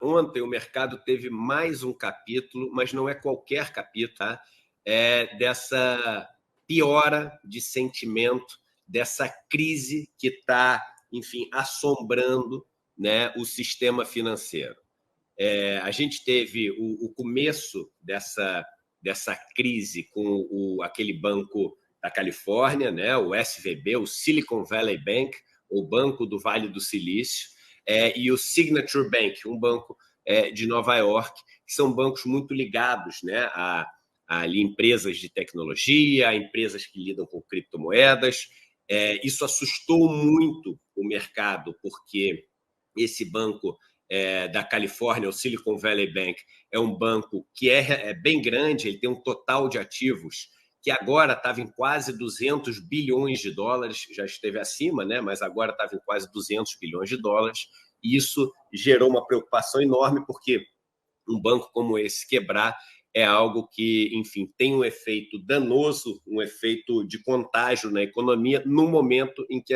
ontem o mercado teve mais um capítulo, mas não é qualquer capítulo, tá? É dessa piora de sentimento, dessa crise que está, enfim, assombrando, né, o sistema financeiro. A gente teve o começo dessa crise com aquele banco da Califórnia, né, o SVB, o Silicon Valley Bank, o Banco do Vale do Silício, e o Signature Bank, um banco de Nova York, que são bancos muito ligados, né, a empresas de tecnologia, a empresas que lidam com criptomoedas. Isso assustou muito o mercado, porque esse banco da Califórnia, o Silicon Valley Bank, é um banco que é bem grande, ele tem um total de ativos que agora estava em quase 200 bilhões de dólares, já esteve acima, né? Mas agora estava em quase 200 bilhões de dólares, e isso gerou uma preocupação enorme, porque um banco como esse quebrar é algo que, enfim, tem um efeito danoso, um efeito de contágio na economia, no momento em que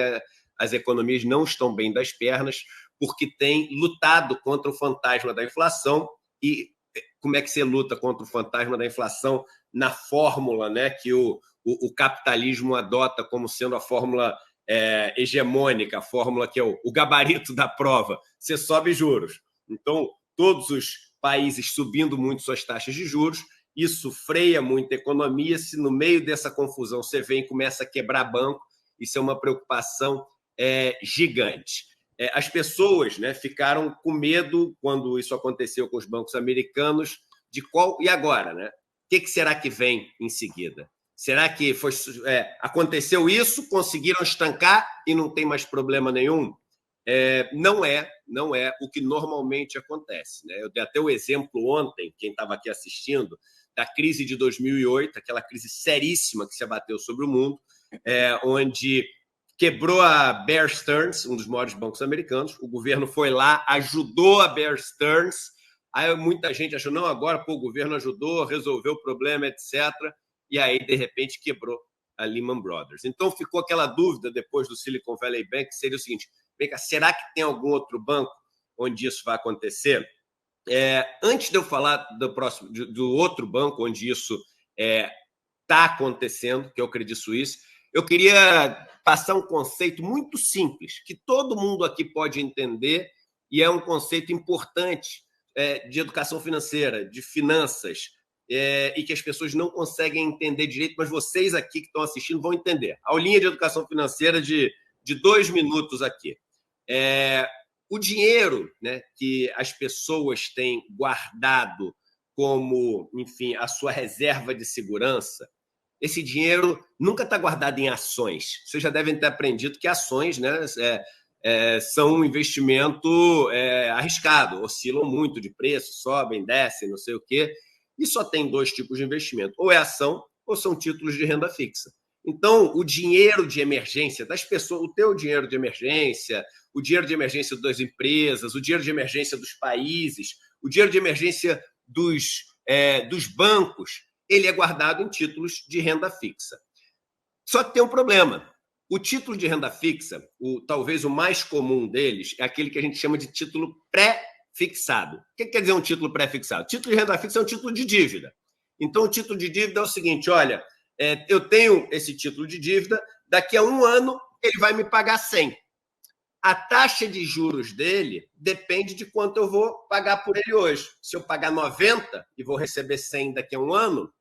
as economias não estão bem das pernas, porque tem lutado contra o fantasma da inflação. E como é que você luta contra o fantasma da inflação na fórmula, né, que o capitalismo adota como sendo a fórmula hegemônica, a fórmula que é o gabarito da prova? Você sobe juros. Então, todos os países subindo muito suas taxas de juros, isso freia muito a economia. Se no meio dessa confusão você vem e começa a quebrar banco, isso é uma preocupação gigante. As pessoas, né, ficaram com medo quando isso aconteceu com os bancos americanos, de qual e agora, né? O que será que vem em seguida? Será que aconteceu isso, conseguiram estancar e não tem mais problema nenhum? Não é o que normalmente acontece, né? Eu dei até o exemplo ontem, quem estava aqui assistindo, da crise de 2008, aquela crise seríssima que se abateu sobre o mundo, onde quebrou a Bear Stearns, um dos maiores bancos americanos. O governo foi lá, ajudou a Bear Stearns. Aí muita gente achou, não, agora o governo ajudou, resolveu o problema, etc. E aí, de repente, quebrou a Lehman Brothers. Então, ficou aquela dúvida depois do Silicon Valley Bank, que seria o seguinte: vem cá, será que tem algum outro banco onde isso vai acontecer? Antes de eu falar do outro banco onde isso está acontecendo, que é o Credit Suisse, eu queria passar um conceito muito simples, que todo mundo aqui pode entender, e é um conceito importante de educação financeira, de finanças, e que as pessoas não conseguem entender direito, mas vocês aqui que estão assistindo vão entender. Aulinha de educação financeira de 2 minutos aqui. O dinheiro, né, que as pessoas têm guardado como, enfim, a sua reserva de segurança, esse dinheiro nunca está guardado em ações. Vocês já devem ter aprendido que ações, né, são um investimento arriscado, oscilam muito de preço, sobem, descem, não sei o quê, e só tem 2 tipos de investimento: ou é ação ou são títulos de renda fixa. Então, o dinheiro de emergência das pessoas, o teu dinheiro de emergência, o dinheiro de emergência das empresas, o dinheiro de emergência dos países, o dinheiro de emergência dos bancos, ele é guardado em títulos de renda fixa. Só que tem um problema. O título de renda fixa, talvez o mais comum deles, é aquele que a gente chama de título pré-fixado. O que quer dizer um título pré-fixado? Título de renda fixa é um título de dívida. Então, o título de dívida é o seguinte: olha, eu tenho esse título de dívida, daqui a 1 ano ele vai me pagar 100. A taxa de juros dele depende de quanto eu vou pagar por ele hoje. Se eu pagar 90 e vou receber 100 daqui a 1 ano,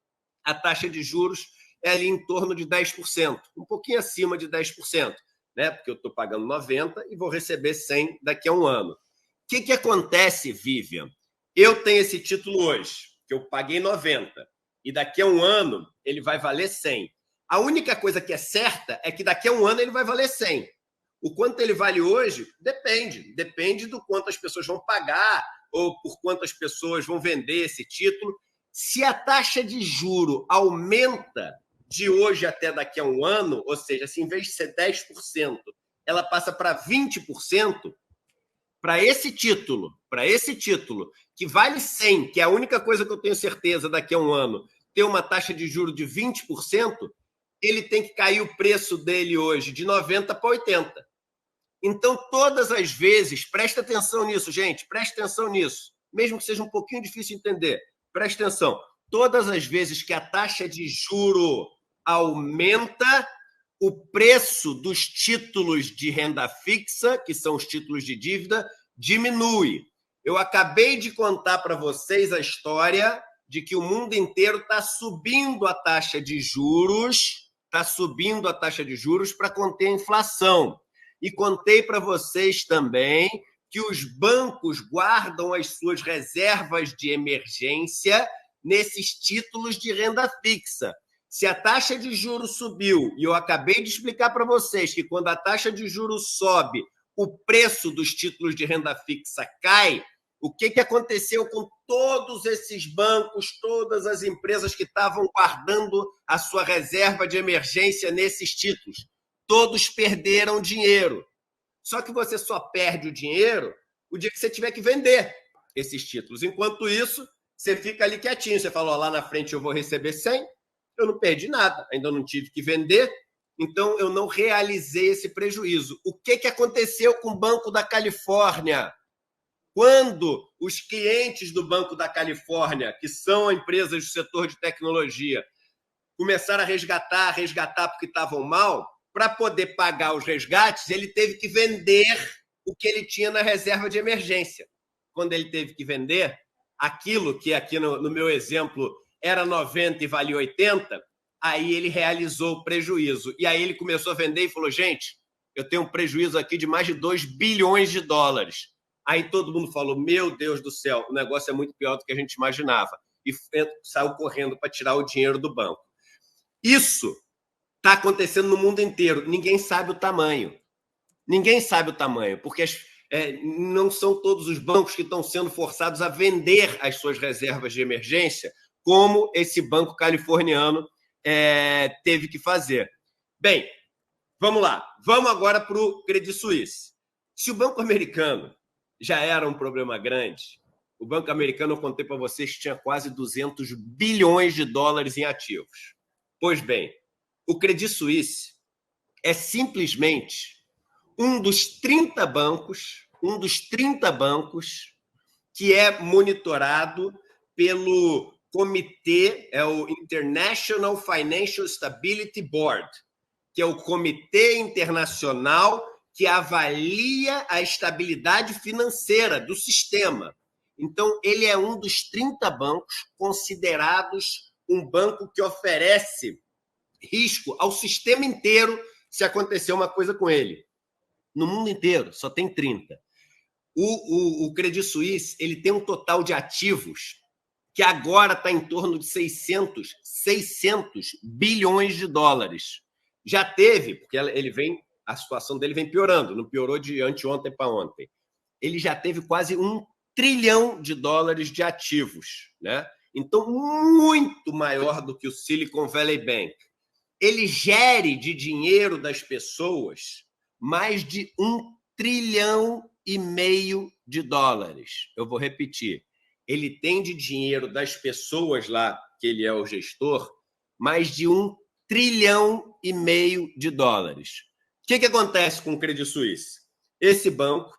a taxa de juros é ali em torno de 10%, um pouquinho acima de 10%, né? Porque eu estou pagando 90 e vou receber 100 daqui a 1 ano. O que acontece, Vivian? Eu tenho esse título hoje, que eu paguei 90, e daqui a 1 ano ele vai valer 100. A única coisa que é certa é que daqui a 1 ano ele vai valer 100. O quanto ele vale hoje depende do quanto as pessoas vão pagar ou por quantas pessoas vão vender esse título. Se a taxa de juro aumenta de hoje até daqui a 1 ano, ou seja, se em vez de ser 10%, ela passa para 20%, para esse título, que vale 100, que é a única coisa que eu tenho certeza daqui a 1 ano, ter uma taxa de juro de 20%, ele tem que cair o preço dele hoje de 90 para 80. Então, todas as vezes, presta atenção nisso, gente, presta atenção nisso. mesmo que seja um pouquinho difícil de entender. Presta atenção. Todas as vezes que a taxa de juro aumenta, o preço dos títulos de renda fixa, que são os títulos de dívida, diminui. Eu acabei de contar para vocês a história de que o mundo inteiro está subindo a taxa de juros, para conter a inflação. E contei para vocês também que os bancos guardam as suas reservas de emergência nesses títulos de renda fixa. Se a taxa de juros subiu, e eu acabei de explicar para vocês que quando a taxa de juros sobe, o preço dos títulos de renda fixa cai, o que aconteceu com todos esses bancos, todas as empresas que estavam guardando a sua reserva de emergência nesses títulos? Todos perderam dinheiro. Só que você só perde o dinheiro o dia que você tiver que vender esses títulos. Enquanto isso, você fica ali quietinho. Você fala, lá na frente eu vou receber 100, eu não perdi nada, ainda não tive que vender, então eu não realizei esse prejuízo. O que aconteceu com o Banco da Califórnia? Quando os clientes do Banco da Califórnia, que são empresas do setor de tecnologia, começaram a resgatar porque estavam mal, para poder pagar os resgates, ele teve que vender o que ele tinha na reserva de emergência. Quando ele teve que vender, aquilo que aqui no meu exemplo era 90 e valia 80, aí ele realizou o prejuízo. E aí ele começou a vender e falou, gente, eu tenho um prejuízo aqui de mais de 2 bilhões de dólares. Aí todo mundo falou, meu Deus do céu, o negócio é muito pior do que a gente imaginava. E saiu correndo para tirar o dinheiro do banco. Isso está acontecendo no mundo inteiro. Ninguém sabe o tamanho. Ninguém sabe o tamanho, porque não são todos os bancos que estão sendo forçados a vender as suas reservas de emergência, como esse banco californiano teve que fazer. Bem, vamos lá. Vamos agora para o Credit Suisse. Se o banco americano já era um problema grande, o banco americano, eu contei para vocês, tinha quase 200 bilhões de dólares em ativos. Pois bem, o Credit Suisse é simplesmente um dos 30 bancos que é monitorado pelo comitê, o International Financial Stability Board, que é o comitê internacional que avalia a estabilidade financeira do sistema. Então, ele é um dos 30 bancos considerados um banco que oferece risco ao sistema inteiro se acontecer uma coisa com ele. No mundo inteiro, só tem 30. O Credit Suisse ele tem um total de ativos que agora está em torno de 600 bilhões de dólares. Já teve, porque a situação dele vem piorando, não piorou de anteontem para ontem. Ele já teve quase 1 trilhão de dólares de ativos, né? Então, muito maior do que o Silicon Valley Bank. Ele gere de dinheiro das pessoas mais de 1,5 trilhão de dólares. Eu vou repetir. Ele tem de dinheiro das pessoas lá, que ele é o gestor, mais de 1,5 trilhão de dólares. O que acontece com o Credit Suisse? Esse banco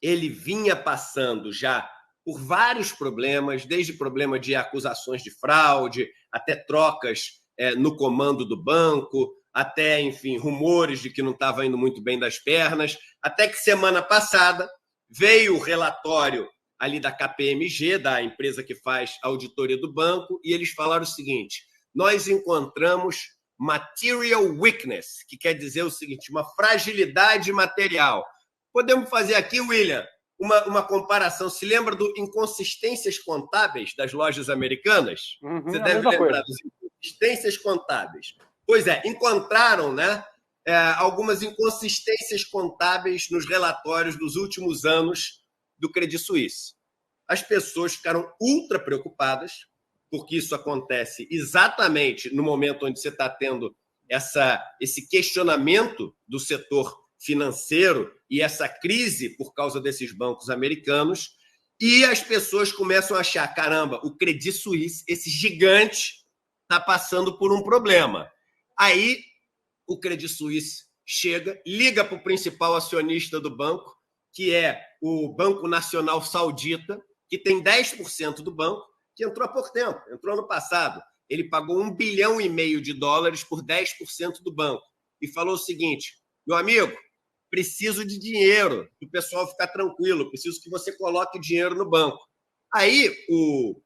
ele vinha passando já por vários problemas, desde problema de acusações de fraude, até trocas no comando do banco, até, enfim, rumores de que não estava indo muito bem das pernas, até que semana passada veio o relatório ali da KPMG, da empresa que faz a auditoria do banco, e eles falaram o seguinte: nós encontramos material weakness, que quer dizer o seguinte, uma fragilidade material. Podemos fazer aqui, William, uma comparação. Se lembra do inconsistências contábeis das lojas americanas? Você deve lembrar das inconsistências contábeis. Pois é, encontraram, né, algumas inconsistências contábeis nos relatórios dos últimos anos do Credit Suisse. As pessoas ficaram ultra preocupadas, porque isso acontece exatamente no momento onde você está tendo esse questionamento do setor financeiro e essa crise por causa desses bancos americanos, e as pessoas começam a achar, caramba, o Credit Suisse, esse gigante, está passando por um problema. Aí o Credit Suisse chega, liga para o principal acionista do banco, que é o Banco Nacional Saudita, que tem 10% do banco, que entrou há pouco tempo, entrou ano passado. Ele pagou $1,5 bilhão por 10% do banco e falou o seguinte: meu amigo, preciso de dinheiro para o pessoal ficar tranquilo, preciso que você coloque dinheiro no banco. Aí o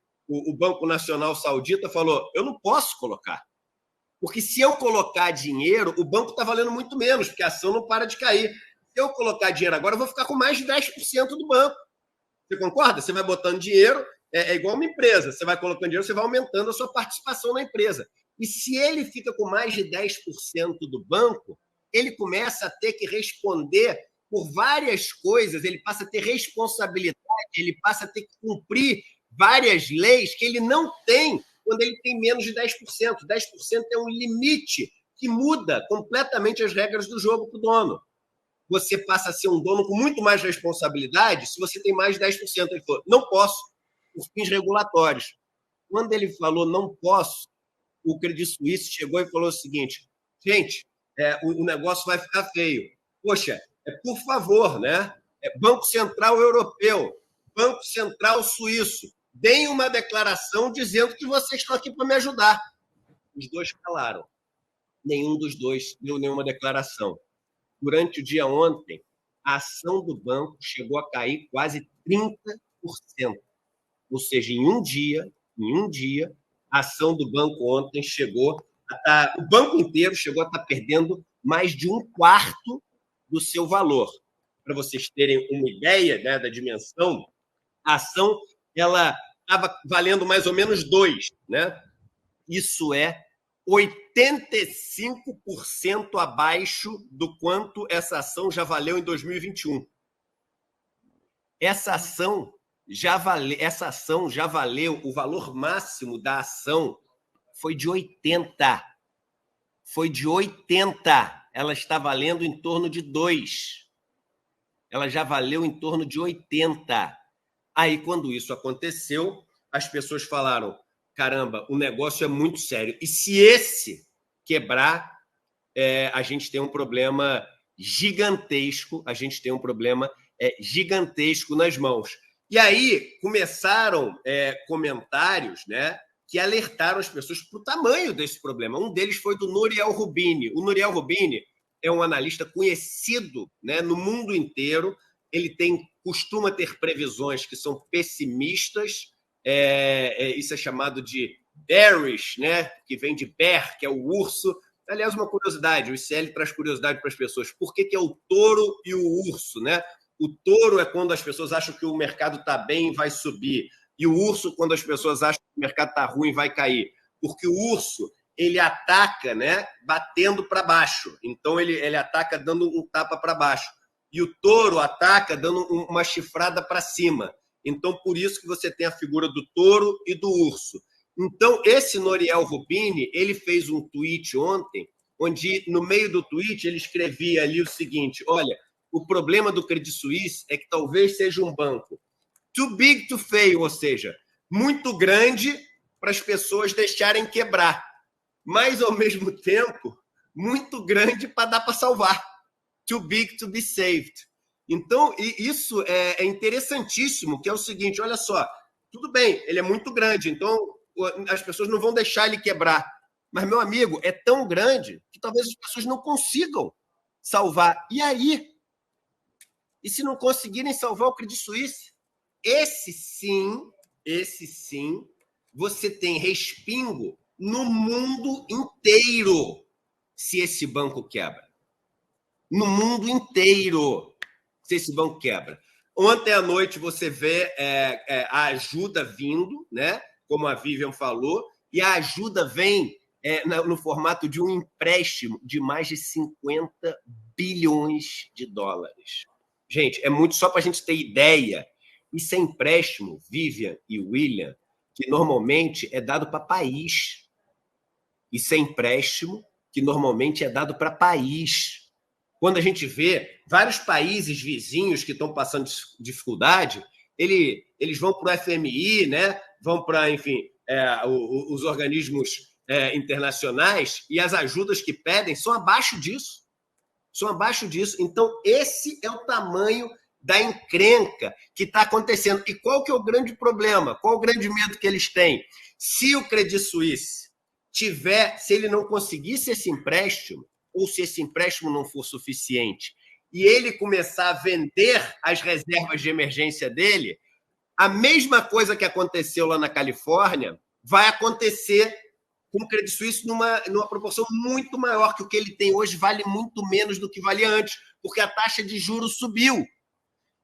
Banco Nacional Saudita falou: eu não posso colocar, porque se eu colocar dinheiro, o banco está valendo muito menos, porque a ação não para de cair. Se eu colocar dinheiro agora, eu vou ficar com mais de 10% do banco. Você concorda? Você vai botando dinheiro, é igual uma empresa. Você vai colocando dinheiro, você vai aumentando a sua participação na empresa. E se ele fica com mais de 10% do banco, ele começa a ter que responder por várias coisas, ele passa a ter responsabilidade, ele passa a ter que cumprir várias leis que ele não tem quando ele tem menos de 10%. 10% é um limite que muda completamente as regras do jogo para o dono. Você passa a ser um dono com muito mais responsabilidade se você tem mais de 10%. Ele falou: não posso, por fins regulatórios. Quando ele falou não posso, o Credit Suisse chegou e falou o seguinte: gente, o negócio vai ficar feio. Poxa, por favor, né? Banco Central Europeu, Banco Central Suíço, deem uma declaração dizendo que vocês estão aqui para me ajudar. Os dois calaram. Nenhum dos dois deu nenhuma declaração. Durante o dia ontem, a ação do banco chegou a cair quase 30%. Ou seja, em um dia, a ação do banco ontem chegou a estar, o banco inteiro chegou a estar perdendo mais de 1/4 do seu valor. Para vocês terem uma ideia, né, da dimensão, a ação ela estava valendo mais ou menos 2, né? Isso é 85% abaixo do quanto essa ação já valeu em 2021. Essa ação já valeu, o valor máximo da ação foi de 80. Foi de 80. Ela está valendo em torno de 2. Ela já valeu em torno de 80. Aí, quando isso aconteceu, as pessoas falaram: caramba, o negócio é muito sério. E se esse quebrar, a gente tem um problema gigantesco, gigantesco nas mãos. E aí começaram comentários, né, que alertaram as pessoas para o tamanho desse problema. Um deles foi do Nouriel Roubini. O Nouriel Roubini é um analista conhecido, né, no mundo inteiro. Ele costuma ter previsões que são pessimistas. Isso é chamado de bearish, né, que vem de bear, que é o urso. Aliás, uma curiosidade, o ICL traz curiosidade para as pessoas. Por que é o touro e o urso, né? O touro é quando as pessoas acham que o mercado está bem e vai subir. E o urso, quando as pessoas acham que o mercado está ruim e vai cair. Porque o urso, ele ataca, né, batendo para baixo. Então, ele ataca dando um tapa para baixo. E o touro ataca dando uma chifrada para cima. Então, por isso que você tem a figura do touro e do urso. Então, esse Nouriel Roubini, ele fez um tweet ontem, onde, no meio do tweet, ele escrevia ali o seguinte: olha, o problema do Credit Suisse é que talvez seja um banco too big to fail, ou seja, muito grande para as pessoas deixarem quebrar, mas, ao mesmo tempo, muito grande para dar para salvar. Too big to be saved. Então, isso é interessantíssimo, que é o seguinte: olha só, tudo bem, ele é muito grande, então as pessoas não vão deixar ele quebrar. Mas, meu amigo, é tão grande que talvez as pessoas não consigam salvar. E aí? E se não conseguirem salvar o Credit Suisse? Esse sim, você tem respingo no mundo inteiro se esse banco quebra. No mundo inteiro, se esse banco quebra. Ontem à noite você vê a ajuda vindo, né? Como a Vivian falou, e a ajuda vem no formato de um empréstimo de mais de 50 bilhões de dólares. Gente, é muito, só para a gente ter ideia. Isso é empréstimo, Vivian e William, que normalmente é dado para país. Isso é empréstimo que normalmente é dado para país. Quando a gente vê vários países vizinhos que estão passando dificuldade, eles vão para o FMI, né? Vão para, enfim, os organismos internacionais, e as ajudas que pedem são abaixo disso. Então, esse é o tamanho da encrenca que está acontecendo. E qual que é o grande problema? Qual o grande medo que eles têm? Se o Credit Suisse se ele não conseguisse esse empréstimo, ou se esse empréstimo não for suficiente, e ele começar a vender as reservas de emergência dele, a mesma coisa que aconteceu lá na Califórnia vai acontecer com o Credit Suisse numa proporção muito maior, que o que ele tem hoje vale muito menos do que valia antes, porque a taxa de juros subiu.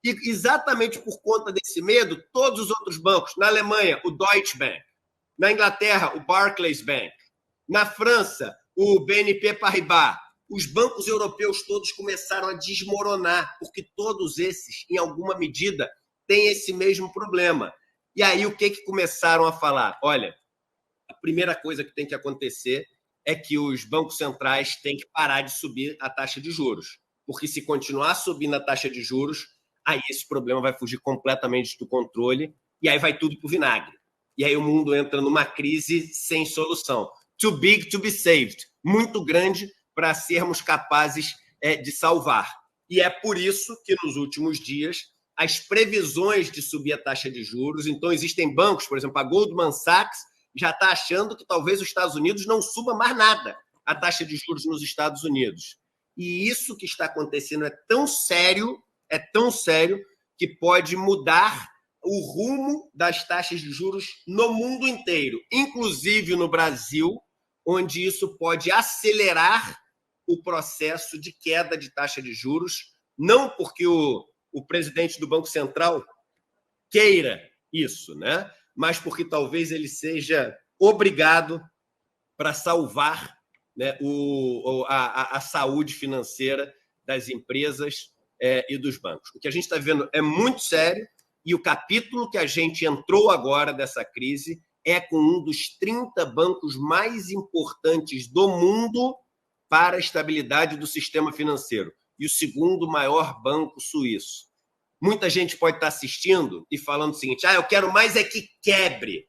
E exatamente por conta desse medo, todos os outros bancos, na Alemanha, o Deutsche Bank, na Inglaterra, o Barclays Bank, na França, o BNP Paribas, os bancos europeus todos começaram a desmoronar, porque todos esses, em alguma medida, têm esse mesmo problema. E aí o que começaram a falar? Olha, a primeira coisa que tem que acontecer é que os bancos centrais têm que parar de subir a taxa de juros, porque se continuar subindo a taxa de juros, aí esse problema vai fugir completamente do controle e aí vai tudo para o vinagre. E aí o mundo entra numa crise sem solução. Too big to be saved. Muito grande para sermos capazes de salvar. E é por isso que, nos últimos dias, as previsões de subir a taxa de juros... Então, existem bancos, por exemplo, a Goldman Sachs já está achando que talvez os Estados Unidos não suba mais nada a taxa de juros nos Estados Unidos. E isso que está acontecendo é tão sério, que pode mudar o rumo das taxas de juros no mundo inteiro, inclusive no Brasil, onde isso pode acelerar o processo de queda de taxa de juros, não porque o presidente do Banco Central queira isso, né? Mas porque talvez ele seja obrigado para salvar, né, a saúde financeira das empresas e dos bancos. O que a gente está vendo é muito sério e o capítulo que a gente entrou agora dessa crise é com um dos 30 bancos mais importantes do mundo para a estabilidade do sistema financeiro e o segundo maior banco suíço. Muita gente pode estar assistindo e falando o seguinte: eu quero mais é que quebre.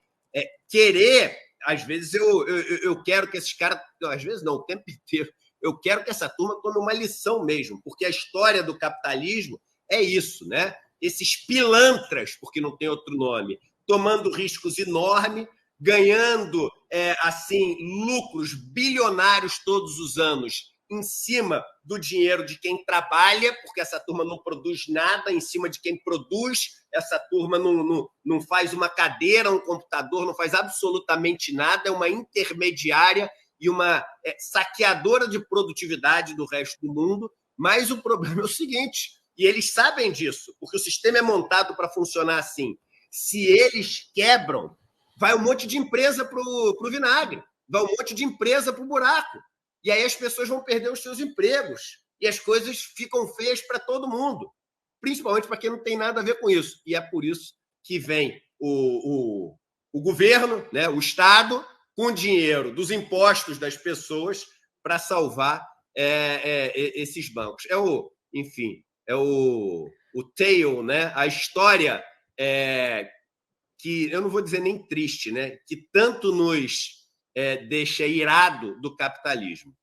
Querer, às vezes eu quero que esses caras, às vezes não, o tempo inteiro, eu quero que essa turma tome uma lição mesmo, porque a história do capitalismo é isso, né? Esses pilantras, porque não tem outro nome, tomando riscos enormes, ganhando assim lucros bilionários todos os anos em cima do dinheiro de quem trabalha, porque essa turma não produz nada em cima de quem produz, essa turma não faz uma cadeira, um computador, não faz absolutamente nada, é uma intermediária e uma saqueadora de produtividade do resto do mundo. Mas o problema é o seguinte, e eles sabem disso, porque o sistema é montado para funcionar assim. Se eles quebram, vai um monte de empresa para o vinagre, vai um monte de empresa para o buraco. E aí as pessoas vão perder os seus empregos e as coisas ficam feias para todo mundo, principalmente para quem não tem nada a ver com isso. E é por isso que vem o governo, né, o Estado, com dinheiro dos impostos das pessoas para salvar esses bancos. Enfim, é o tale, né, a história que eu não vou dizer nem triste, né, que tanto nos deixa irado do capitalismo.